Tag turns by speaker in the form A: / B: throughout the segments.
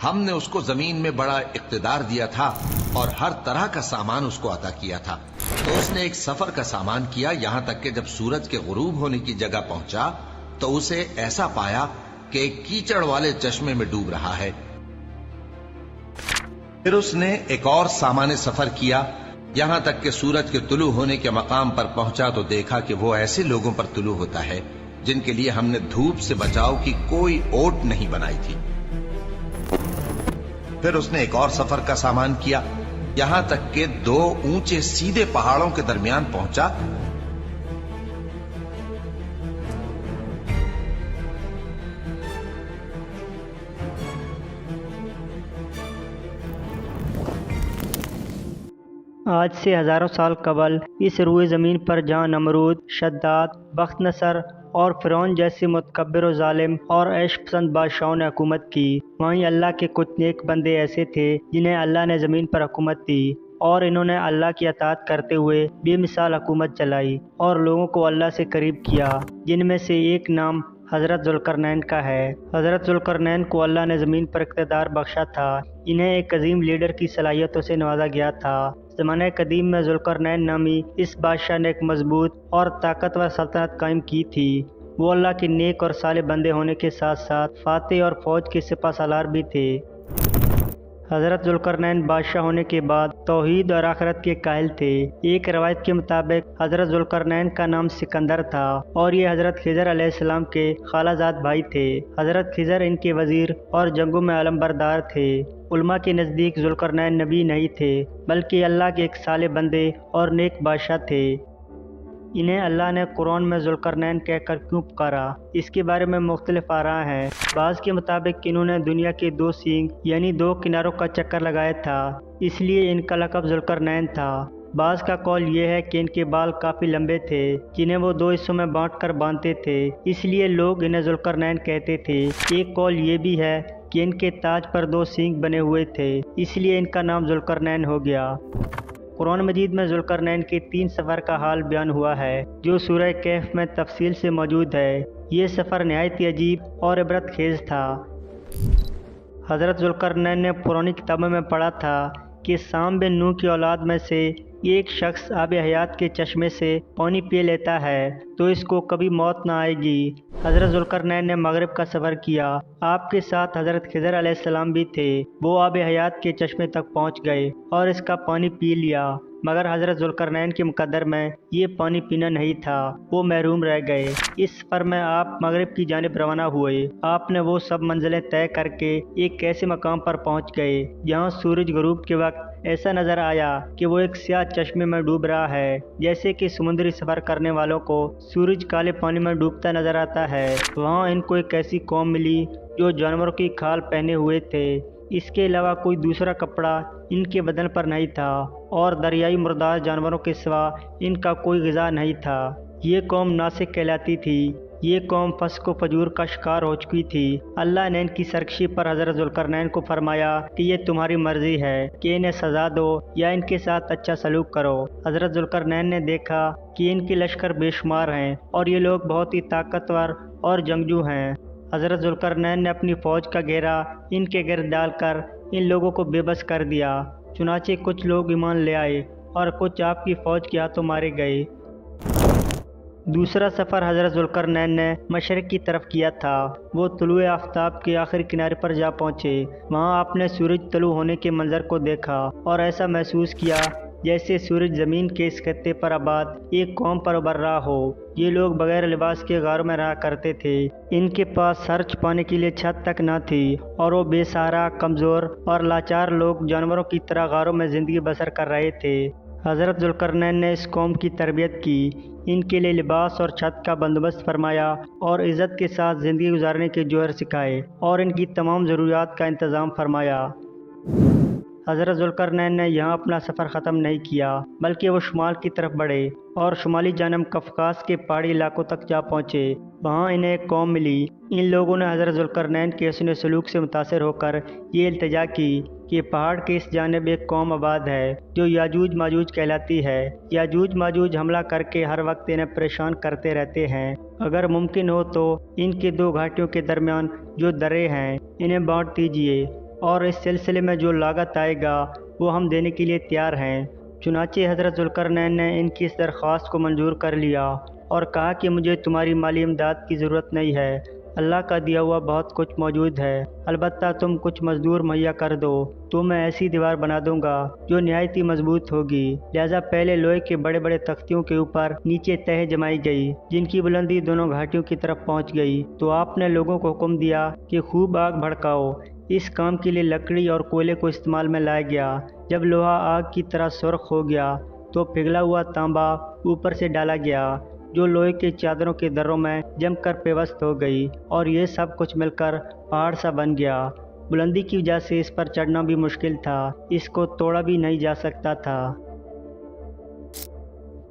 A: ہم نے اس کو زمین میں بڑا اقتدار دیا تھا اور ہر طرح کا سامان اس کو عطا کیا تھا۔ تو اس نے ایک سفر کا سامان کیا، یہاں تک کہ جب سورج کے غروب ہونے کی جگہ پہنچا تو اسے ایسا پایا کہ ایک کیچڑ والے چشمے میں ڈوب رہا ہے۔ پھر اس نے ایک اور سامان سفر کیا، یہاں تک کہ سورج کے طلوع ہونے کے مقام پر پہنچا تو دیکھا کہ وہ ایسے لوگوں پر طلوع ہوتا ہے جن کے لیے ہم نے دھوپ سے بچاؤ کی کوئی اوٹ نہیں بنائی تھی۔ پھر اس نے ایک اور سفر کا سامان کیا، یہاں تک کہ 2 اونچے سیدھے پہاڑوں کے درمیان پہنچا۔
B: آج سے ہزاروں سال قبل اس روئے زمین پر جہاں نمرود، شداد، بخت نصر اور فرعون جیسے متکبر و ظالم اور عیش پسند بادشاہوں نے حکومت کی، وہیں اللہ کے کچھ نیک بندے ایسے تھے جنہیں اللہ نے زمین پر حکومت دی، اور انہوں نے اللہ کی اطاعت کرتے ہوئے بے مثال حکومت چلائی اور لوگوں کو اللہ سے قریب کیا، جن میں سے ایک نام حضرت ذوالقرنین کا ہے۔ حضرت ذوالقرنین کو اللہ نے زمین پر اقتدار بخشا تھا، انہیں ایک عظیم لیڈر کی صلاحیتوں سے نوازا گیا تھا۔ زمانہ قدیم میں ذوالقرنین نامی اس بادشاہ نے ایک مضبوط اور طاقتور سلطنت قائم کی تھی۔ وہ اللہ کے نیک اور صالح بندے ہونے کے ساتھ ساتھ فاتح اور فوج کے سپہ سالار بھی تھے۔ حضرت ذوالقرنین بادشاہ ہونے کے بعد توحید اور آخرت کے قائل تھے۔ ایک روایت کے مطابق حضرت ذوالقرنین کا نام سکندر تھا اور یہ حضرت خضر علیہ السلام کے خالہ زاد بھائی تھے۔ حضرت خضر ان کے وزیر اور جنگوں میں علم بردار تھے۔ علماء کے نزدیک ذوالقرنین نبی نہیں تھے بلکہ اللہ کے ایک صالح بندے اور نیک بادشاہ تھے۔ انہیں اللہ نے قرآن میں ذوالقرنین کہہ کر کیوں پکارا، اس کے بارے میں مختلف آراء ہیں۔ بعض کے مطابق انہوں نے دنیا کے 2 سینگ یعنی 2 کناروں کا چکر لگایا تھا، اس لیے ان کا لقب ذوالقرنین تھا۔ بعض کا قول یہ ہے کہ ان کے بال کافی لمبے تھے جنہیں وہ 2 حصوں میں بانٹ کر باندھتے تھے، اس لیے لوگ انہیں ذوالقرنین کہتے تھے۔ ایک قول یہ بھی ہے کہ ان کے تاج پر 2 سینگ بنے ہوئے تھے، اس لیے ان کا نام ذوالقرنین ہو گیا۔ قرآن مجید میں ذوالقرنین کے 3 سفر کا حال بیان ہوا ہے جو سورہ کہف میں تفصیل سے موجود ہے۔ یہ سفر نہایت ہی عجیب اور عبرت خیز تھا۔ حضرت ذوالقرنین نے پرانی کتابوں میں پڑھا تھا کہ سام بن نوح کی اولاد میں سے ایک شخص آب حیات کے چشمے سے پانی پی لیتا ہے تو اس کو کبھی موت نہ آئے گی۔ حضرت ذوالقرنین نے مغرب کا سفر کیا، آپ کے ساتھ حضرت خضر علیہ السلام بھی تھے۔ وہ آب حیات کے چشمے تک پہنچ گئے اور اس کا پانی پی لیا، مگر حضرت ذوالقرنین کے مقدر میں یہ پانی پینا نہیں تھا، وہ محروم رہ گئے۔ اس سفر میں آپ مغرب کی جانب روانہ ہوئے۔ آپ نے وہ سب منزلیں طے کر کے ایک ایسے مقام پر پہنچ گئے جہاں سورج غروب کے وقت ایسا نظر آیا کہ وہ ایک سیاہ چشمے میں ڈوب رہا ہے، جیسے کہ سمندری سفر کرنے والوں کو سورج کالے پانی میں ڈوبتا نظر آتا ہے۔ وہاں ان کو ایک ایسی قوم ملی جو جانوروں کی کھال پہنے ہوئے تھے، اس کے علاوہ کوئی دوسرا کپڑا ان کے بدن پر نہیں تھا، اور دریائی مردار جانوروں کے سوا ان کا کوئی غذا نہیں تھا۔ یہ قوم ناسک کہلاتی تھی۔ یہ قوم فسق و فجور کا شکار ہو چکی تھی۔ اللہ نے ان کی سرکشی پر حضرت ذوالقرنین کو فرمایا کہ یہ تمہاری مرضی ہے کہ انہیں سزا دو یا ان کے ساتھ اچھا سلوک کرو۔ حضرت ذوالقرنین نے دیکھا کہ ان کے لشکر بے شمار ہیں اور یہ لوگ بہت ہی طاقتور اور جنگجو ہیں۔ حضرت ذوالقرنین نے اپنی فوج کا گھیرا ان کے گرد ڈال کر ان لوگوں کو بے بس کر دیا، چنانچہ کچھ لوگ ایمان لے آئے اور کچھ آپ کی فوج کے ہاتھوں مارے گئے۔ دوسرا سفر حضرت ذوالقرنین نے مشرق کی طرف کیا تھا۔ وہ طلوع آفتاب کے آخری کنارے پر جا پہنچے۔ وہاں آپ نے سورج طلوع ہونے کے منظر کو دیکھا اور ایسا محسوس کیا جیسے سورج زمین کے اس خطے پر آباد ایک قوم پر ابھر رہا ہو۔ یہ لوگ بغیر لباس کے غاروں میں رہا کرتے تھے، ان کے پاس سر چھپانے کے لیے چھت تک نہ تھی، اور وہ بے سہارا، کمزور اور لاچار لوگ جانوروں کی طرح غاروں میں زندگی بسر کر رہے تھے۔ حضرت ذوالقرنین نے اس قوم کی تربیت کی، ان کے لیے لباس اور چھت کا بندوبست فرمایا اور عزت کے ساتھ زندگی گزارنے کے جوہر سکھائے اور ان کی تمام ضروریات کا انتظام فرمایا۔ حضرت ذوالقرنین نے یہاں اپنا سفر ختم نہیں کیا بلکہ وہ شمال کی طرف بڑھے اور شمالی جانب قفقاز کے پہاڑی علاقوں تک جا پہنچے۔ وہاں انہیں ایک قوم ملی۔ ان لوگوں نے حضرت ذوالقرنین کے حسن سلوک سے متاثر ہو کر یہ التجا کی کہ پہاڑ کے اس جانب ایک قوم آباد ہے جو یاجوج ماجوج کہلاتی ہے۔ یاجوج ماجوج حملہ کر کے ہر وقت انہیں پریشان کرتے رہتے ہیں۔ اگر ممکن ہو تو ان کے 2 گھاٹیوں کے درمیان جو درے ہیں انہیں بانٹ دیجیے اور اس سلسلے میں جو لاگت آئے گا وہ ہم دینے کے لیے تیار ہیں۔ چنانچہ حضرت ذوالقرنین نے ان کی اس درخواست کو منظور کر لیا اور کہا کہ مجھے تمہاری مالی امداد کی ضرورت نہیں ہے، اللہ کا دیا ہوا بہت کچھ موجود ہے، البتہ تم کچھ مزدور مہیا کر دو تو میں ایسی دیوار بنا دوں گا جو نہایت ہی مضبوط ہوگی۔ لہذا پہلے لوہے کے بڑے بڑے تختیوں کے اوپر نیچے تہ جمائی گئی جن کی بلندی دونوں گھاٹیوں کی طرف پہنچ گئی۔ تو آپ نے لوگوں کو حکم دیا کہ خوب آگ بھڑکاؤ۔ اس کام کے لیے لکڑی اور کوئلے کو استعمال میں لایا گیا۔ جب لوہا آگ کی طرح سرخ ہو گیا تو پگھلا ہوا تانبا اوپر سے ڈالا گیا جو لوہے کے چادروں کے دروں میں جم کر پیوست ہو گئی، اور یہ سب کچھ مل کر پہاڑ سا بن گیا۔ بلندی کی وجہ سے اس پر چڑھنا بھی مشکل تھا، اس کو توڑا بھی نہیں جا سکتا تھا۔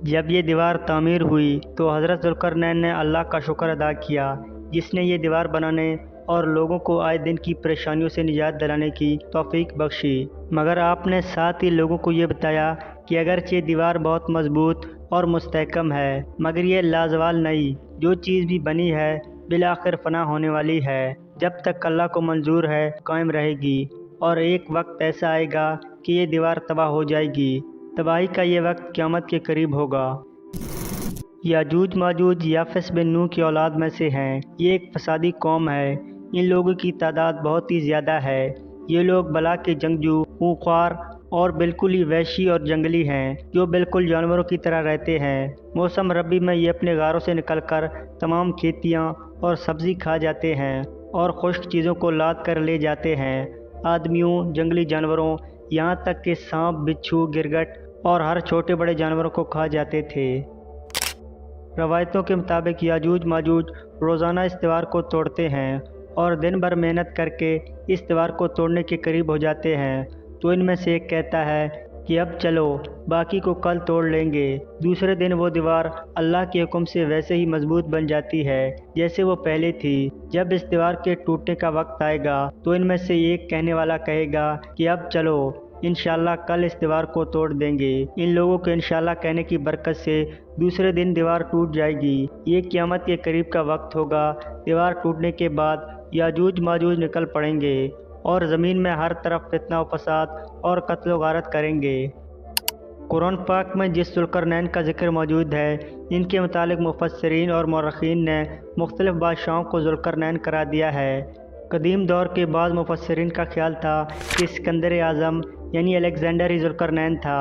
B: جب یہ دیوار تعمیر ہوئی تو حضرت ذوالقرنین نے اللہ کا شکر ادا کیا جس نے یہ دیوار بنانے اور لوگوں کو آئے دن کی پریشانیوں سے نجات دلانے کی توفیق بخشی۔ مگر آپ نے ساتھ ہی لوگوں کو یہ بتایا کہ اگرچہ دیوار بہت مضبوط اور مستحکم ہے مگر یہ لازوال نہیں، جو چیز بھی بنی ہے بالآخر فنا ہونے والی ہے، جب تک اللہ کو منظور ہے قائم رہے گی، اور ایک وقت ایسا آئے گا کہ یہ دیوار تباہ ہو جائے گی۔ تباہی کا یہ وقت قیامت کے قریب ہوگا۔ یاجوج ماجوج یافس بن نوح کی اولاد میں سے ہیں۔ یہ ایک فسادی قوم ہے، ان لوگوں کی تعداد بہت ہی زیادہ ہے۔ یہ لوگ بلا کے جنگجو، خونخوار اور بالکل ہی وحشی اور جنگلی ہیں جو بالکل جانوروں کی طرح رہتے ہیں۔ موسم ربی میں یہ اپنے غاروں سے نکل کر تمام کھیتیاں اور سبزی کھا جاتے ہیں اور خشک چیزوں کو لاد کر لے جاتے ہیں، آدمیوں، جنگلی جانوروں، یہاں تک کہ سانپ، بچھو، گرگٹ اور ہر چھوٹے بڑے جانوروں کو کھا جاتے تھے۔ روایتوں کے مطابق یاجوج ماجوج روزانہ اس دیوار کو توڑتے ہیں اور دن بھر محنت کر کے اس دیوار کو توڑنے کے قریب ہو جاتے ہیں۔ تو ان میں سے ایک کہتا ہے کہ اب چلو باقی کو کل توڑ لیں گے۔ دوسرے دن وہ دیوار اللہ کے حکم سے ویسے ہی مضبوط بن جاتی ہے جیسے وہ پہلے تھی۔ جب اس دیوار کے ٹوٹنے کا وقت آئے گا تو ان میں سے ایک کہنے والا کہے گا کہ اب چلو انشاءاللہ کل اس دیوار کو توڑ دیں گے۔ ان لوگوں کے انشاءاللہ کہنے کی برکت سے دوسرے دن دیوار ٹوٹ جائے گی۔ یہ قیامت کے قریب کا وقت ہوگا۔ دیوار ٹوٹنے کے بعد یاجوج ماجوج نکل پڑیں گے اور زمین میں ہر طرف فتنہ و فساد اور قتل و غارت کریں گے۔ قرآن پاک میں جس ذوالقرنین کا ذکر موجود ہے، ان کے متعلق مفسرین اور مورخین نے مختلف بادشاہوں کو ذوالقرنین قرار دیا ہے۔ قدیم دور کے بعض مفسرین کا خیال تھا کہ اسکندر اعظم یعنی الیگزینڈر ہی ذوالقرنین تھا،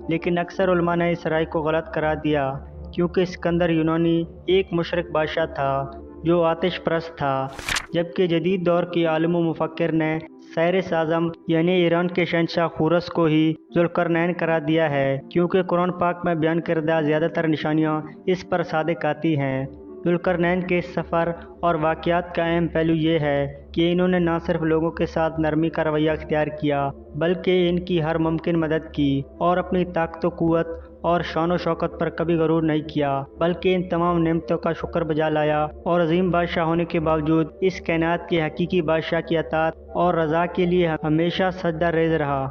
B: لیکن اکثر علماء نے اس رائے کو غلط قرار دیا کیونکہ اسکندر یونانی ایک مشرک بادشاہ تھا جو آتش پرست تھا، جبکہ جدید دور کے عالم و مفکر نے سائرس اعظم یعنی ایران کے شہنشاہ خورس کو ہی ذوالقرنین قرار دیا ہے کیونکہ قرآن پاک میں بیان کردہ زیادہ تر نشانیاں اس پر صادق آتی ہیں۔ ذوالقرنین کے سفر اور واقعات کا اہم پہلو یہ ہے کہ انہوں نے نہ صرف لوگوں کے ساتھ نرمی کا رویہ اختیار کیا بلکہ ان کی ہر ممکن مدد کی، اور اپنی طاقت و قوت اور شان و شوکت پر کبھی غرور نہیں کیا بلکہ ان تمام نعمتوں کا شکر بجا لایا، اور عظیم بادشاہ ہونے کے باوجود اس کائنات کے حقیقی بادشاہ کی اطاعت اور رضا کے لیے ہمیشہ سجدہ ریز رہا۔